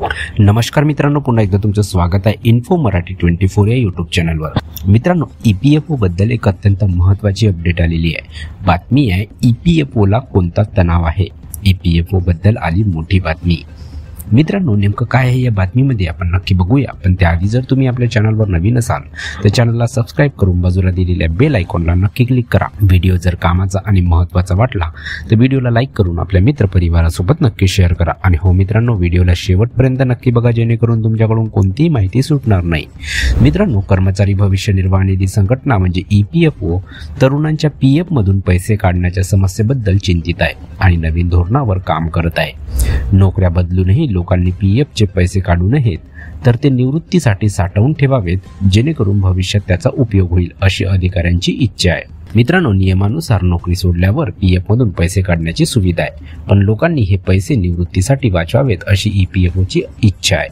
नमस्कार मित्रांनो, पुन्हा एकदा तुमचं स्वागत आहे इन्फो मराठी 24 या यूट्यूब चॅनलवर। मित्रांनो, ईपीएफओ बद्दल एक अत्यंत महत्त्वाची अपडेट आलेली आहे। बातमी आहे, ईपीएफओ ला कोणता तणाव आहे। ईपीएफओ बद्दल आली मोठी बातमी। मित्रांनो, नेमकं काय आहे या बातमीमध्ये आपण नक्की बघूया। पण त्याआधी जर तुम्ही आपल्या चॅनलवर नवीन असाल तर चॅनलला सबस्क्राइब करून बाजूला दिलेल्या बेल आयकॉनला नक्की क्लिक करा। व्हिडिओ जर कामाचा आणि महत्त्वाचा वाटला तर व्हिडिओला लाईक करून आपल्या मित्रपरिवारासोबत नक्की शेअर करा। आणि हो मित्रांनो, व्हिडिओला शेवटपर्यंत नक्की बघा, जेणेकरून तुमच्याकडून कोणतीही माहिती सुटणार नाही। मित्रांनो, कर्मचारी भविष्य निर्वाह निधी संघटना म्हणजे ईपीएफओ तरुणांच्या पीएफ मधून पैसे काढण्याच्या समस्येबद्दल चिंतित आहे आणि नवीन धोरणावर काम करत आहे। नोकऱ्या बदलूनही लोकांनी पीएफचे पैसे काढू नयेत, तर ते निवृत्तीसाठी साठवून ठेवावेत, जेणेकरून भविष्यात त्याचा उपयोग होईल, अशी अधिकाऱ्यांची इच्छा आहे। मित्रांनो, नियमानुसार नोकरी सोडल्यावर पीएफ मधून पैसे काढण्याची सुविधा आहे, पण लोकांनी हे पैसे निवृत्तीसाठी वाचवावेत, अशी ईपीएफओची इच्छा आहे।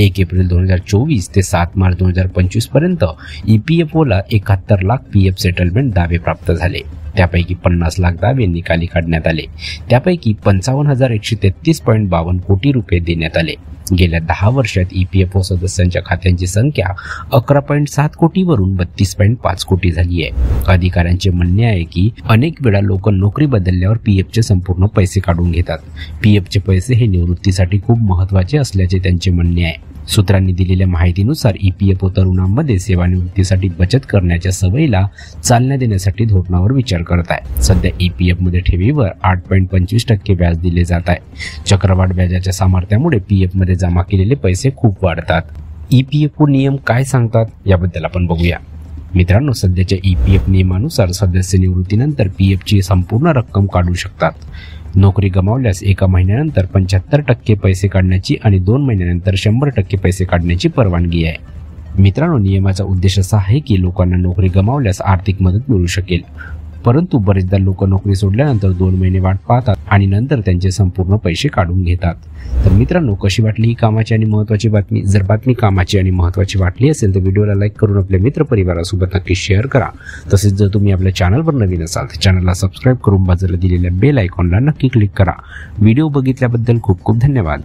1 एप्रिल 2024 ते 7 मार्च 2025 पर्यंत ईपीएफओला 71 लाख पीएफ सेटलमेंट दावे प्राप्त झाले। त्यापैकी 50 लाख दावे निकाली काढण्यात आले। त्यापैकी 55,133.52 कोटी रुपये देण्यात आले। गेल्या 10 वर्षात ईपीएफओ सदस्यांच्या खात्यांची संख्या 11.7 कोटीवरून 32.5 कोटी झाली आहे। अधिकाऱ्यांचे म्हणणे आहे की अनेक वेळा लोक नोकरी बदलल्यावर पीएफचे संपूर्ण पैसे काढून घेतात। पीएफचे पैसे हे निवृत्तीसाठी खूप महत्त्वाचे असल्याचे त्यांचे म्हणणे आहे। सूत्रांनी दिलेल्या माहितीनुसार ईपीएफओ तरुणांमध्ये सेवानिवृत्तीसाठी बचत करण्याच्या सवयीला चालना देण्यासाठी धोरणावर विचार करत आहे। सध्या ईपीएफ मध्ये ठेवीवर 8.25% व्याज दिले जात आहे। चक्रवाढ व्याजाच्या सामर्थ्यामुळे पीएफ मध्ये जमा केलेले पैसे खूप वाढतात। ईपीएफओ नियम काय सांगतात याबद्दल आपण बघूया। मित्रांनो, सध्याच्या ईपीएफ नियमानुसार सदस्य निवृत्तीनंतर पीएफची संपूर्ण रक्कम काढू शकतात। नोकरी गमावल्यास 1 महिन्यानंतर 75% पैसे काढण्याची आणि 2 महिन्यानंतर 100% पैसे काढण्याची परवानगी आहे। मित्रांनो, नियमाचा उद्देश असा आहे की लोकांना नोकरी गमावल्यास आर्थिक मदत मिळू शकेल, परंतु बरेचदा लोक नोकरी सोडल्यानंतर 2 महिने वाट पाहतात आणि नंतर त्यांचे संपूर्ण पैसे काढून घेतात। तर मित्रांनो, कशी वाटली ही कामाची आणि महत्त्वाची बातमी? जर बातमी कामाची आणि महत्त्वाची वाटली असेल तर व्हिडिओला लाईक करून आपल्या मित्रपरिवारासोबत नक्की शेअर करा। तसेच जर तुम्ही आपल्या चॅनलवर नवीन असाल तर चॅनलला सबस्क्राइब करून बाजूला दिलेल्या बेल आयकॉनला नक्की क्लिक करा। व्हिडिओ बघितल्याबद्दल खूप खूप धन्यवाद।